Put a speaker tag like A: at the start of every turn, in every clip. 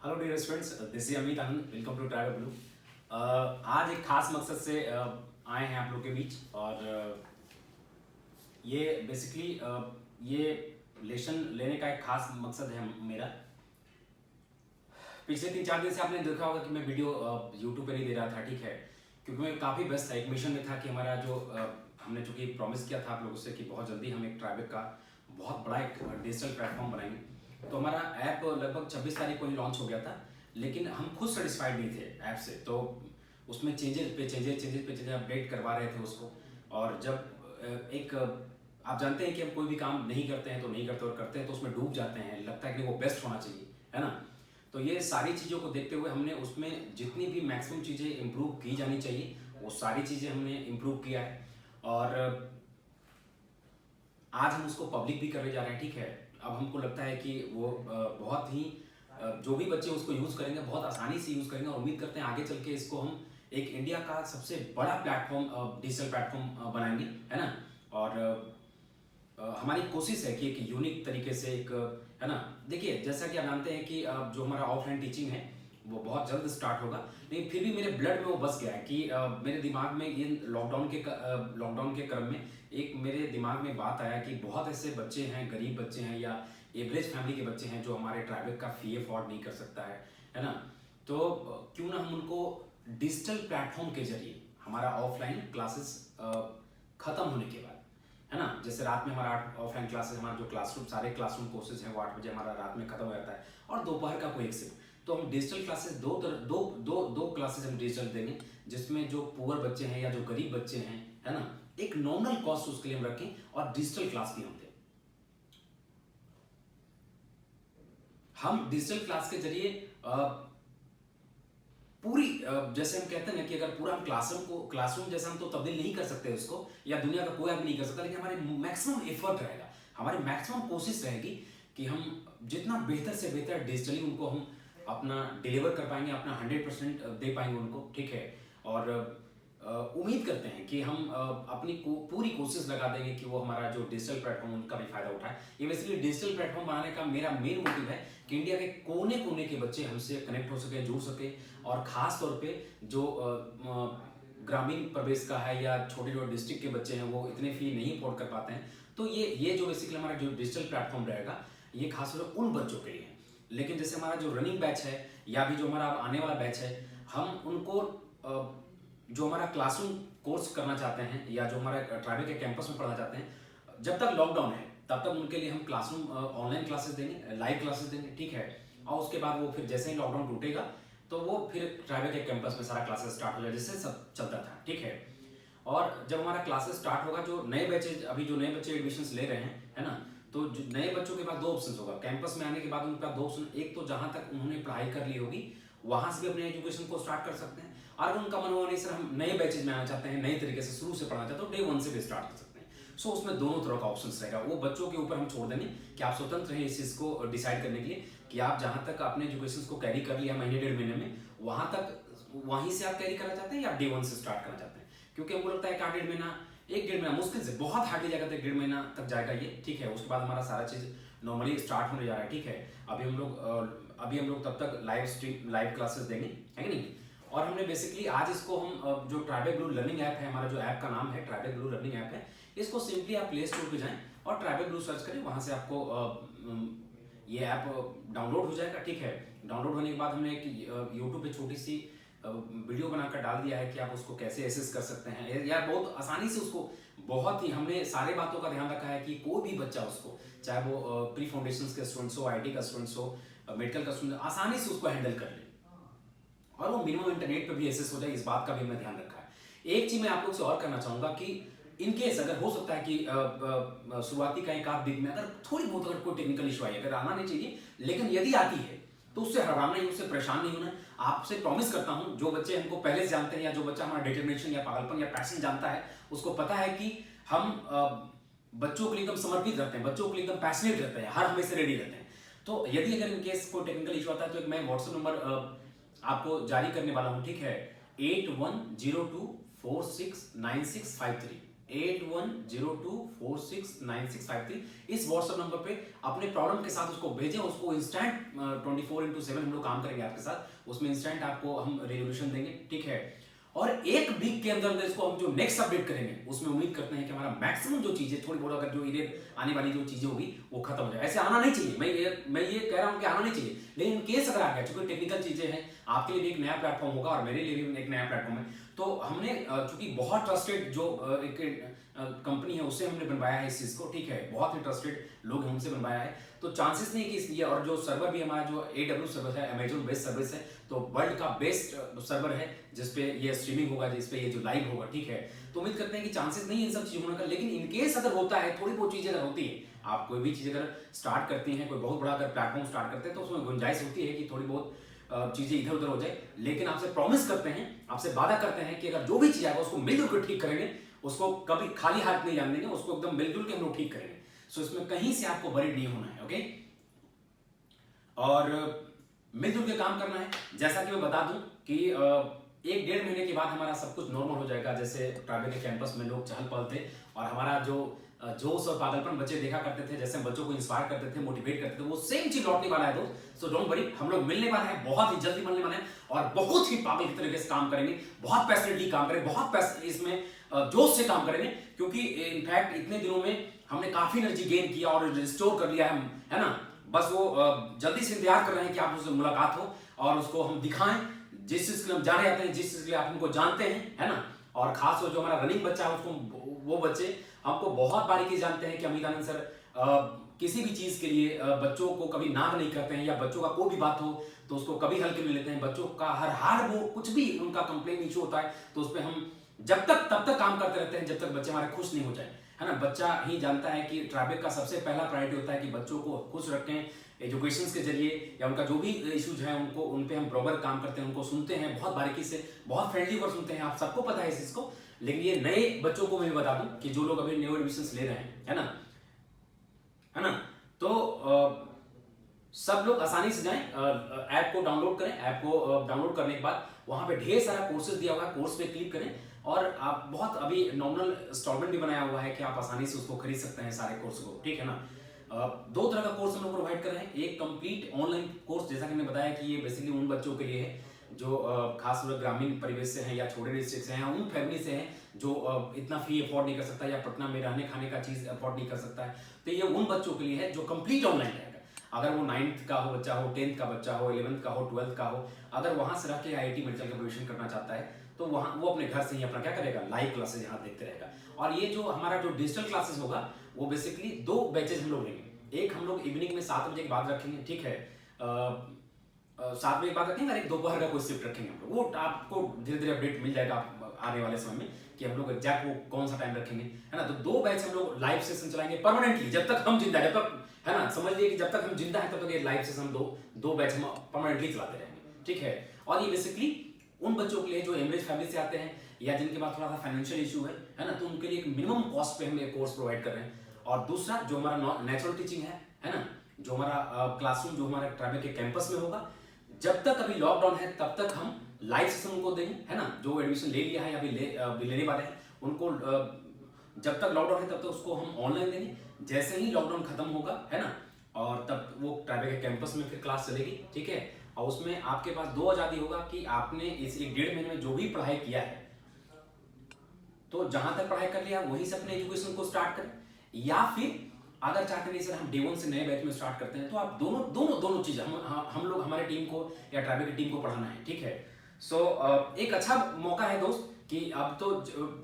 A: Hello dear students, this is Amit Anand. Welcome to tribal blue. आज एक खास मकसद से आए हैं आप लोग के बीच। और ये बेसिकली ये लेसन लेने का एक खास मकसद है मेरा। पिछले 3-4 दिन से आपने देखा होगा कि मैं वीडियो यूट्यूब पे नहीं दे रहा था, ठीक है, क्योंकि मैं काफ़ी व्यस्त था। एक मिशन में था कि हमारा जो हमने चूँकि प्रॉमिस किया था आप लोगों से कि बहुत जल्दी हम एक ट्राइबल का बहुत बड़ा एक डिजिटल प्लेटफॉर्म बनाएंगे। तो हमारा ऐप लगभग 26 तारीख को ही लॉन्च हो गया था, लेकिन हम खुद सेटिस्फाइड नहीं थे ऐप से। तो उसमें चेंजेस अपडेट करवा रहे थे उसको। और जब एक आप जानते हैं कि हम कोई भी काम नहीं करते हैं तो नहीं करते, और करते हैं तो उसमें डूब जाते हैं, लगता है कि वो बेस्ट होना चाहिए, है ना। तो ये सारी चीज़ों को देखते हुए हमने उसमें जितनी भी मैक्सिमम चीज़ें इम्प्रूव की जानी चाहिए वो सारी चीज़ें हमने इम्प्रूव किया है। और आज हम उसको पब्लिक भी करने जा रहे हैं, ठीक है। अब हमको लगता है कि वो बहुत ही जो भी बच्चे उसको यूज़ करेंगे बहुत आसानी से यूज़ करेंगे, और उम्मीद करते हैं आगे चल के इसको हम एक इंडिया का सबसे बड़ा प्लेटफॉर्म, डिजिटल प्लेटफॉर्म बनाएंगे, है ना। और हमारी कोशिश है कि एक यूनिक तरीके से एक, है ना। देखिए, जैसा कि आप जानते हैं कि जो हमारा ऑफलाइन टीचिंग है वो बहुत जल्द स्टार्ट होगा, लेकिन फिर भी मेरे ब्लड में वो बस गया है कि मेरे दिमाग में ये लॉकडाउन के क्रम में एक मेरे दिमाग में बात आया कि बहुत ऐसे बच्चे हैं, गरीब बच्चे हैं या एवरेज फैमिली के बच्चे हैं जो हमारे ट्राइबल का फी अफोर्ड नहीं कर सकता है ना। तो क्यों ना हम उनको डिजिटल प्लेटफॉर्म के जरिए हमारा ऑफलाइन क्लासेस खत्म होने के बाद, है ना, जैसे रात में हमारा ऑफलाइन क्लासेस, हमारा जो क्लासरूम सारे क्लासरूम कोर्सेज हैं वो 8 बजे हमारा रात में खत्म हो जाता है, और दोपहर का कोई एक शिफ्ट। तो हम डिजिटल क्लासेस दो क्लासेस हम डिजिटल देंगे, जिसमें जो पुअर बच्चे हैं या जो गरीब बच्चे हैं, है ना, एक नॉमिनल कॉस्ट उसके लिए हम रखें, और डिजिटल क्लास भी हम दें। हम डिजिटल क्लास के जरिए पूरी जैसे हम कहते हैं ना कि अगर पूरा हम क्लासरूम जैसा हम तो तब्दील नहीं कर सकते उसको, या दुनिया का कोई आदमी नहीं कर सकता, लेकिन हमारे मैक्सिमम एफर्ट रहेगा, हमारी मैक्सिमम कोशिश रहेगी कि हम जितना बेहतर से बेहतर डिजिटली उनको हम अपना डिलीवर कर पाएंगे, अपना 100% दे पाएंगे उनको, ठीक है। और उम्मीद करते हैं कि हम अपनी पूरी कोशिश लगा देंगे कि वो हमारा जो डिजिटल प्लेटफॉर्म उनका भी फायदा उठाए। ये बेसिकली डिजिटल प्लेटफॉर्म बनाने का मेरा मेन मोटिव है कि इंडिया के कोने कोने के बच्चे हमसे कनेक्ट हो सके, जुड़ सके, और खास तौर पे जो ग्रामीण प्रदेश का है या छोटे छोटे डिस्ट्रिक्ट के बच्चे हैं वो इतने फी नहीं अफोर्ड कर पाते हैं। तो ये जो बेसिकली हमारा जो डिजिटल प्लेटफॉर्म रहेगा ये खास तौर पर उन बच्चों के लिए है। लेकिन जैसे हमारा जो रनिंग बैच है या भी जो हमारा आने वाला बैच है, हम उनको जो हमारा क्लासरूम कोर्स करना चाहते हैं या जो हमारे ट्राइबल के कैंपस में पढ़ना चाहते हैं, जब तक लॉकडाउन है तब तक उनके लिए हम क्लासरूम ऑनलाइन क्लासेस देंगे, लाइव क्लासेस देंगे, ठीक है। और उसके बाद वो फिर जैसे ही लॉकडाउन टूटेगा तो वो फिर ट्राइबल के कैंपस में सारा क्लासेस स्टार्ट हो जाए, जिससे सब चलता था, ठीक है। और जब हमारा क्लासेस स्टार्ट होगा, जो नए बैचेज अभी जो नए बच्चे एडमिशन्स ले रहे हैं, है ना, तो जो नए बच्चों के पास दो ऑप्शन होगा कैंपस में आने के बाद। उनका दो ऑप्शन, एक तो जहां तक उन्होंने पढ़ाई कर ली होगी वहां से भी अपने एजुकेशन को स्टार्ट कर सकते हैं, और उनका मन हुआ नहीं सर हम नए बैचेज में आना चाहते हैं, नए तरीके से शुरू से पढ़ना चाहते हैं, तो डे 1 से भी स्टार्ट कर सकते हैं। सो उसमें दोनों तरह का ऑप्शन रहेगा, वो बच्चों के ऊपर हम छोड़ देंगे कि आप स्वतंत्र हैं इस चीज़ को डिसाइड करने के लिए कि आप जहां तक अपने एजुकेशन को कैरी कर लिया महीने 1.5 महीने में, वहां तक वहीं से आप कैरी करना चाहते हैं या डे 1 से स्टार्ट करना चाहते हैं। क्योंकि हमको लगता है कि 1.5 महीना मुश्किल से बहुत हार्डली जाएगा, तो 1.5 महीना तक जाएगा ये, ठीक है। उसके बाद हमारा सारा चीज़ नॉर्मली स्टार्ट होने जा रहा है, ठीक है। अभी हम लोग तब तक लाइव क्लासेस देंगे, है कि नहीं। और हमने बेसिकली आज इसको हम जो ट्राइबल ब्लू लर्निंग ऐप है, हमारा जो ऐप का नाम है ट्राइबल ब्लू लर्निंग ऐप है, इसको सिंपली आप प्ले स्टोर पे जाएं और ट्राइबल ब्लू सर्च करें, वहां से आपको ये ऐप डाउनलोड हो जाएगा, ठीक है। डाउनलोड होने के बाद हमने एक यूट्यूब पे छोटी सी वीडियो बनाकर डाल दिया है कि आप उसको कैसे एसेस कर सकते हैं, या बहुत आसानी से उसको, बहुत ही हमने सारे बातों का ध्यान रखा है कि कोई भी बच्चा उसको, चाहे वो प्री फाउंडेशन के स्टूडेंट्स हो, आईटी का स्टूडेंट्स हो, मेडिकल का स्टूडेंट, आसानी से उसको हैंडल कर ले, और वो मिनिमम इंटरनेट पे भी एसेस हो जाए, इस बात का भी हमने ध्यान रखा है। एक चीज मैं आप लोग से और करना चाहूंगा कि इनकेस अगर हो सकता है कि शुरुआती का एक आध दिन में अगर थोड़ी बहुत अगर कोई टेक्निकल इशू आई, अगर आना नहीं चाहिए, लेकिन यदि आती है तो उससे हड़बड़ाना नहीं, उससे परेशान नहीं होना। आपसे प्रॉमिस करता हूं, जो बच्चे हमको पहले से जानते हैं या जो बच्चा हमारा डिटर्मिनेशन या पागलपन या पैशन जानता है, उसको पता है कि हम बच्चों के लिए एकदम समर्पित रहते हैं, बच्चों के लिए एकदम पैशनेट रहते हैं, हर हमेशा रेडी रहते हैं। तो यदि अगर इनकेस कोई टेक्निकल इशू आता है तो मैं व्हाट्सएप नंबर आपको जारी करने वाला हूं, ठीक है, 8102469653। 8102469653 इस व्हाट्सएप नंबर पे अपने प्रॉब्लम के साथ उसको भेजें। उसको इंस्टेंट 24/7 हम लोग काम करेंगे आपके साथ, उसमें इंस्टेंट आपको हम रेजोल्यूशन देंगे, ठीक है। और एक वीक के अंदर इसको हम जो नेक्स्ट अपडेट करेंगे उसमें उम्मीद करते हैं कि हमारा मैक्सिमम जो चीजें थोड़ी बहुत अगर जो इधर आने वाली जो चीजें होगी वो खत्म हो जाए। ऐसे आना नहीं चाहिए, मैं ये कह रहा हूं कि आना नहीं चाहिए, लेकिन केस अगर आ गया, चूंकि टेक्निकल चीजें हैं, आपके लिए भी एक नया प्लेटफॉर्म होगा और मेरे लिए भी एक नया प्लेटफॉर्म है। तो हमने चूंकि बहुत ट्रस्टेड जो एक कंपनी है उससे हमने बनवाया है इस चीज को, ठीक है, बहुत ही ट्रस्टेड लोग हमसे बनवाया है, तो चांसेस नहीं कि इसलिए। और जो सर्वर भी हमारा जो AWS सर्वर है, अमेजोन बेस्ड सर्विस है, तो वर्ल्ड का बेस्ट सर्वर है जिसपे ये स्ट्रीमिंग होगा, जिसपे ये जो लाइव होगा, ठीक है। तो उम्मीद करते हैं कि चांसेस नहीं है इन सब चीजों होने का, लेकिन इनकेस अगर होता है, थोड़ी बहुत चीजें अगर होती है, आप कोई भी चीज अगर स्टार्ट करती हैं, कोई बहुत बड़ा अगर प्लेटफॉर्म स्टार्ट करते हैं, तो उसमें गुंजाइश होती है कि थोड़ी बहुत चीजें इधर उधर हो जाए। लेकिन आपसे प्रॉमिस करते हैं, आपसे वादा करते हैं कि अगर जो भी चीज आएगा उसको मिलजुल कर ठीक करेंगे, उसको कभी खाली हाथ नहीं जाने देंगे, उसको एकदम मिलजुल के हम लोग ठीक करेंगे। सो इसमें कहीं से आपको वरीड नहीं होना है, ओके, और मिलजुल के काम करना है। जैसा कि मैं बता दूं कि 1-1.5 महीने के बाद हमारा सब कुछ नॉर्मल हो जाएगा। जैसे ट्राइबल के कैंपस में लोग चहल पहल थे और हमारा जो जोश और पागलपन बच्चे देखा करते थे, जैसे हम बच्चों को इंस्पायर करते थे, मोटिवेट करते थे, वो सेम चीज लौटने वाला है दोस्त। सो डोंट वरी, हम लोग मिलने वाले हैं, बहुत ही जल्दी मिलने वाले हैं और बहुत ही पागल की तरीके से काम करेंगे, बहुत पैशनेटली काम करेंगे, बहुत इसमें जोश से काम करेंगे, क्योंकि इनफैक्ट इतने दिनों में हमने काफी एनर्जी गेन किया और रिस्टोर कर लिया है ना। बस वो जल्दी से इंतजार कर रहे हैं कि आप उससे मुलाकात हो और उसको हम दिखाएं, जिस चीज के लिए हम जाने जाते हैं, जिस चीज के लिए आप उनको जानते हैं, है ना। और खास वो जो हमारा रनिंग बच्चा है, उसको वो बच्चे हमको बहुत बारीकी जानते हैं कि अमित आनंद सर किसी भी चीज के लिए बच्चों को कभी ना नहीं करते हैं, या बच्चों का कोई भी बात हो तो उसको कभी हल्के में लेते हैं। बच्चों का हर हाल वो कुछ भी उनका कंप्लेन इशू होता है तो उस पर हम जब तक काम करते रहते हैं, जब तक बच्चे हमारे खुश नहीं हो जाए, है ना। बच्चा ही जानता है कि ट्राइबेक का सबसे पहला प्रायोरिटी होता है कि बच्चों को खुश रखें एजुकेशन के जरिए, या उनका जो भी इश्यूज है उनको उन पे हम बराबर काम करते हैं, उनको सुनते हैं बहुत बारीकी से, बहुत फ्रेंडली वर्ड सुनते हैं। आप सबको पता है इस चीज को, लेकिन ये नए बच्चों को मैं बता दूं कि जो लोग अभी न्यू एडमिशंस ले रहे हैं, है ना, तो सब लोग आसानी से जाएं, ऐप को डाउनलोड करें। ऐप को डाउनलोड करने के बाद वहां पे ढेर सारा कोर्सेज दिया हुआ है, कोर्स पे क्लिक करें और आप बहुत अभी नॉमिनल इंस्टॉलमेंट भी बनाया हुआ है कि आप आसानी से उसको खरीद सकते हैं सारे कोर्स को, ठीक है ना। 2 तरह का कोर्स हम लोग प्रोवाइड कर रहे हैं। एक कंप्लीट ऑनलाइन कोर्स, जैसा कि मैंने बताया कि ये बेसिकली उन बच्चों के लिए है जो खास तौर ग्रामीण परिवेश से हैं या छोटे डिस्ट्रिक्ट से हैं, उन फैमिली से हैं जो इतना फी अफोर्ड नहीं कर सकता या पटना में रहने खाने का चीज अफोर्ड नहीं कर सकता है। तो ये उन बच्चों के लिए है जो कंप्लीट ऑनलाइन रहेगा। अगर वो 9th का हो बच्चा हो, 10th का बच्चा हो, 11th का हो, 12th का हो, अगर वहां से रह के IIT मेडिकल का प्रिपरेशन करना चाहता है तो वहां वो अपने घर से ही अपना क्या करेगा, लाइव क्लासेस यहाँ देखते रहेगा। और ये जो हमारा जो डिजिटल क्लासेस होगा वो बेसिकली 2 बैचेज हम लोग लेंगे। एक हम लोग इवनिंग में 7 बजे के बाद रखेंगे, ठीक है, 7 बजे के बाद रखेंगे और एक दोपहर का कोई शिफ्ट रखेंगे हम लोग। वो आपको धीरे धीरे अपडेट मिल जाएगा आने वाले समय में कि हम लोग एग्जैक्ट वो कौन सा टाइम रखेंगे, है ना। तो 2 बैच हम लोग लाइव सेशन चलाएंगे परमानेंटली, जब तक हम जिंदा है, जब तक, है ना, समझ लीजिए कि जब तक हम जिंदा है तब तक ये लाइव सेशन 2 बैच हम परमानेंटली चलाते रहेंगे, ठीक है। और ये बेसिकली उन बच्चों के लिए जो एवरेज फैमिली से आते हैं या जिनके पास थोड़ा सा फाइनेंशियल इशू है ना, तो उनके लिए एक मिनिमम कॉस्ट पे हम एक कोर्स प्रोवाइड कर रहे हैं। और दूसरा जो हमारा नेचुरल टीचिंग है ना, जो हमारा क्लासरूम जो हमारे ट्राइबल के कैंपस में होगा, जब तक अभी लॉकडाउन है तब तक हम लाइव सेशन उनको देंगे, है ना। जो एडमिशन ले लिया है या अभी लेने वाले हैं उनको जब तक लॉकडाउन है तब तक उसको हम ऑनलाइन देंगे। जैसे ही लॉकडाउन खत्म होगा, है ना, और तब वो ट्राइबल के कैंपस में फिर क्लास चलेगी, ठीक है। और उसमें आपके पास 2 आजादी होगा कि आपने इस 1-1.5 महीने में जो भी पढ़ाई किया है, तो जहां तक पढ़ाई कर लिया वहीं से अपने एजुकेशन को स्टार्ट करें, या फिर अगर चाहते हैं सर हम डे 1 से नए बैच में स्टार्ट करते हैं, तो आप दोनों चीजें हम लोग हमारे टीम को या ट्राइबल की टीम को पढ़ाना है, ठीक है। सो एक अच्छा मौका है दोस्त कि अब तो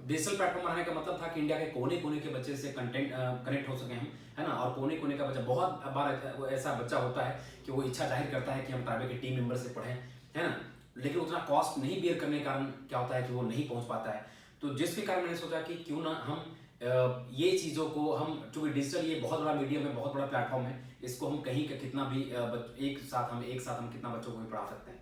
A: डिजिटल प्लेटफॉर्म बनाने का मतलब था कि इंडिया के कोने कोने के बच्चे से कंटेंट कनेक्ट हो सके हम, है ना। और कोने कोने का बच्चा, बहुत बार ऐसा बच्चा होता है कि वो इच्छा जाहिर करता है कि हम ट्राइबल के टीम मेंबर से पढ़ें, है ना, लेकिन उतना कॉस्ट नहीं बेयर करने के कारण क्या होता है कि वो नहीं पहुंच पाता है। तो जिसके कारण मैंने सोचा कि क्यों ना हम ये चीज़ों को हम, चूंकि डिजिटल ये बहुत बड़ा मीडियम है, बहुत बड़ा प्लेटफॉर्म है, इसको हम कहीं का कितना भी एक साथ हम कितना बच्चों को भी पढ़ा सकते हैं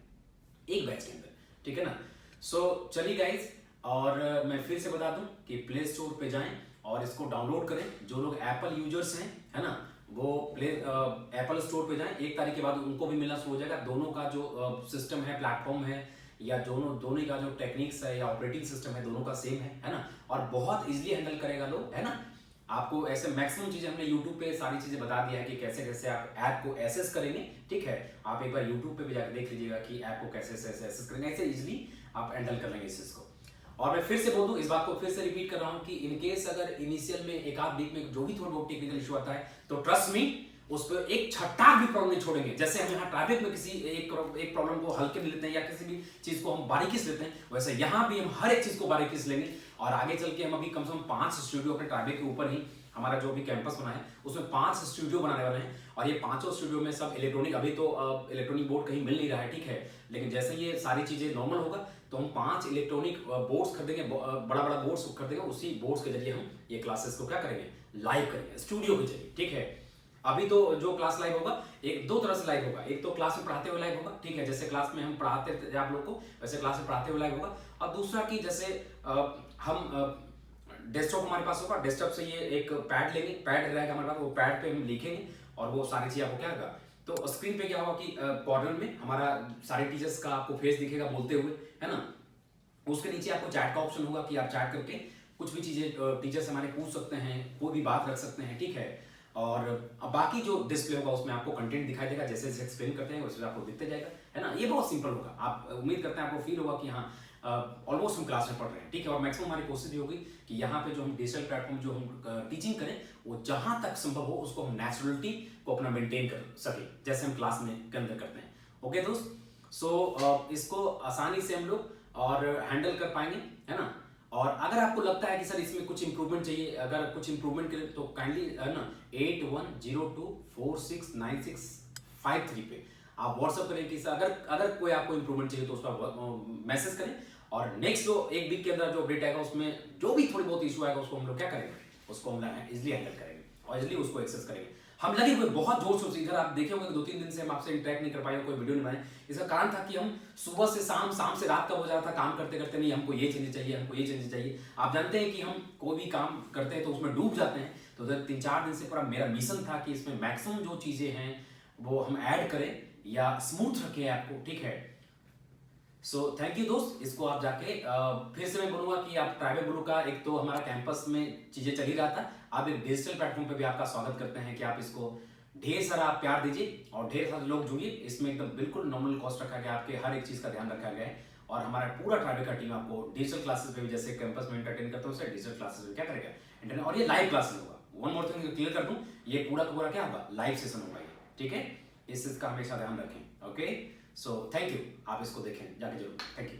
A: एक बैच के अंदर, ठीक है ना। सो चलिए गाइज, और मैं फिर से बता दूं कि प्ले स्टोर पे जाएं और इसको डाउनलोड करें। जो लोग एप्पल यूजर्स हैं, है ना, वो एप्पल स्टोर पे जाएं। 1 तारीख के बाद उनको भी मिलना शुरू हो जाएगा। दोनों का जो सिस्टम है, प्लेटफॉर्म है, या दोनों दोनों का जो टेक्निक्स है या ऑपरेटिंग सिस्टम है दोनों का सेम है ना, और बहुत इजीली हैंडल करेगा लोग, है ना। आपको ऐसे मैक्सिमम चीजें हमने यूट्यूब पे सारी चीजें बता दिया है कि कैसे कैसे आप ऐप को एसेस करेंगे, ठीक है। आप एक बार यूट्यूब पे भी जाकर देख लीजिएगा कि ऐप को कैसे कैसे एसेस करेंगे, ऐसे इजीली आप हैंडल कर लेंगे इस चीज को। और मैं फिर से बोल दूं, इस बात को फिर से रिपीट कर रहा हूं कि इनकेस अगर इनिशियल में एक आध वीक में जो भी थोड़ा बहुत टेक्निकल इशू आता है तो ट्रस्ट मी उस पर एक छट्टा भी प्रॉब्लम नहीं छोड़ेंगे। जैसे हम यहाँ ट्रैफिक में किसी एक प्रॉब्लम को हल्के में लेते हैं या किसी भी चीज को हम बारीकी से लेते हैं, वैसे यहाँ भी हम हर एक चीज को बारीकी से लेंगे। और आगे चल के हम अभी कम से कम 5 स्टूडियो अपने ट्रैफिक के ऊपर ही हमारा जो भी कैंपस बना है उसमें 5 स्टूडियो बनाने वाले हैं। और ये 5 स्टूडियो में सब इलेक्ट्रॉनिक, अभी तो इलेक्ट्रॉनिक बोर्ड कहीं मिल नहीं रहा है, ठीक है, लेकिन जैसे ये सारी चीजें नॉर्मल होगा तो हम 5 इलेक्ट्रॉनिक बोर्ड्स खरीदेंगे, बड़ा बड़ा बोर्ड्स खरीदेंगे, उसी बोर्ड्स के जरिए हम ये क्लासेस को क्या करेंगे, लाइव करेंगे स्टूडियो के जरिए, ठीक है। अभी तो जो क्लास लाइव होगा एक दो तरह से लाइव होगा, एक तो क्लास में पढ़ाते हुए लाइव होगा, ठीक है, जैसे क्लास में हम पढ़ाते थे आप लोग को वैसे क्लास में पढ़ाते हुए लाइव होगा। और दूसरा कि जैसे हम डेस्कटॉप हमारे पास होगा, डेस्कटॉप से ये एक पैड लेंगे, पैड रहेगा हमारे पास, वो पैड पे हम लिखेंगे और वो सारी चीज आपको क्या होगा, तो स्क्रीन पे क्या होगा कि कॉर्नर में हमारा सारे टीचर्स का आपको फेस दिखेगा बोलते हुए, है ना। उसके नीचे आपको चैट का ऑप्शन होगा कि आप चैट करके कुछ भी चीजें टीचर से हमारे पूछ सकते हैं, कोई भी बात रख सकते हैं, ठीक है। और अब बाकी जो डिस्प्ले होगा उसमें आपको कंटेंट दिखाई देगा, जैसे जैसे एक्सप्लेन करते हैं वैसे आपको दिखते जाएगा, है ना। ये बहुत सिंपल होगा, आप उम्मीद करते हैं आपको फील होगा कि हाँ ऑलमोस्ट हम क्लास में पढ़ रहे हैं, ठीक है। और मैक्सिमम हमारी कोशिश भी होगी कि यहाँ पे जो हम डिजिटल प्लेटफॉर्म जो हम टीचिंग करें वो जहां तक संभव हो उसको हम नेचुरलिटी को अपना मेंटेन कर सके जैसे हम क्लास में के अंदर करते हैं। ओके दोस्त, सो इसको आसानी से हम लोग और हैंडल कर पाएंगे, है ना। और अगर आपको लगता है कि सर इसमें कुछ इंप्रूवमेंट चाहिए, अगर कुछ इंप्रूवमेंट करें तो काइंडली, है ना, 8102469653 पे आप व्हाट्सएप करें कि सर अगर कोई आपको इंप्रूवमेंट चाहिए तो उस पर मैसेज करें। और नेक्स्ट जो एक वीक के अंदर जो अपडेट आएगा उसमें जो भी थोड़ी बहुत इशू आएगा उसको हम लोग क्या करेंगे, उसको हम इजिली हैंडल करेंगे और इजिली उसको एक्सेस करेंगे। हम लगे हुए बहुत जोर शोर से, इधर आप देखे होंगे 2-3 दिन से हम आपसे इंटरेक्ट नहीं कर पाए, कोई वीडियो नहीं बनाए। इसका कारण था कि हम सुबह से शाम, शाम से रात का हो जाता था काम करते करते, नहीं हमको ये चीजें चाहिए, हमको ये चीजें चाहिए। आप जानते हैं कि हम कोई भी काम करते हैं तो उसमें डूब जाते हैं, तो उधर 3-4 दिन से पूरा मेरा मिशन था कि इसमें मैक्सिमम जो चीजें हैं वो हम ऐड करें या स्मूथ रखें आपको, ठीक है। सो थैंक यू दोस्त, इसको आप जाके फिर से मैं बोलूंगा कि आप ट्राइबल गुरु का एक तो हमारा कैंपस में चीजें चल ही रहा था, आप एक डिजिटल प्लेटफॉर्म पे भी आपका स्वागत करते हैं कि आप इसको ढेर सारा आप प्यार दीजिए और ढेर सारे लोग जुड़िए। इसमें एकदम बिल्कुल नॉर्मल कॉस्ट रखा गया, आपके हर एक चीज का ध्यान रखा गया है। और हमारा पूरा ट्राइबल का टीम आपको डिजिटल क्लासेस पे भी जैसे कैंपस में एंटरटेन करता हूँ डिजिटल क्लासेस में क्या करेगा, और ये लाइव क्लासेस होगा। वन मोर थिंग क्लियर कर दूं, ये पूरा का पूरा क्या होगा, लाइव सेशन होगा, ठीक है। इस चीज का हमेशा ध्यान रखें। ओके, सो थैंक यू, आप इसको देखें जाके जरूर, थैंक यू।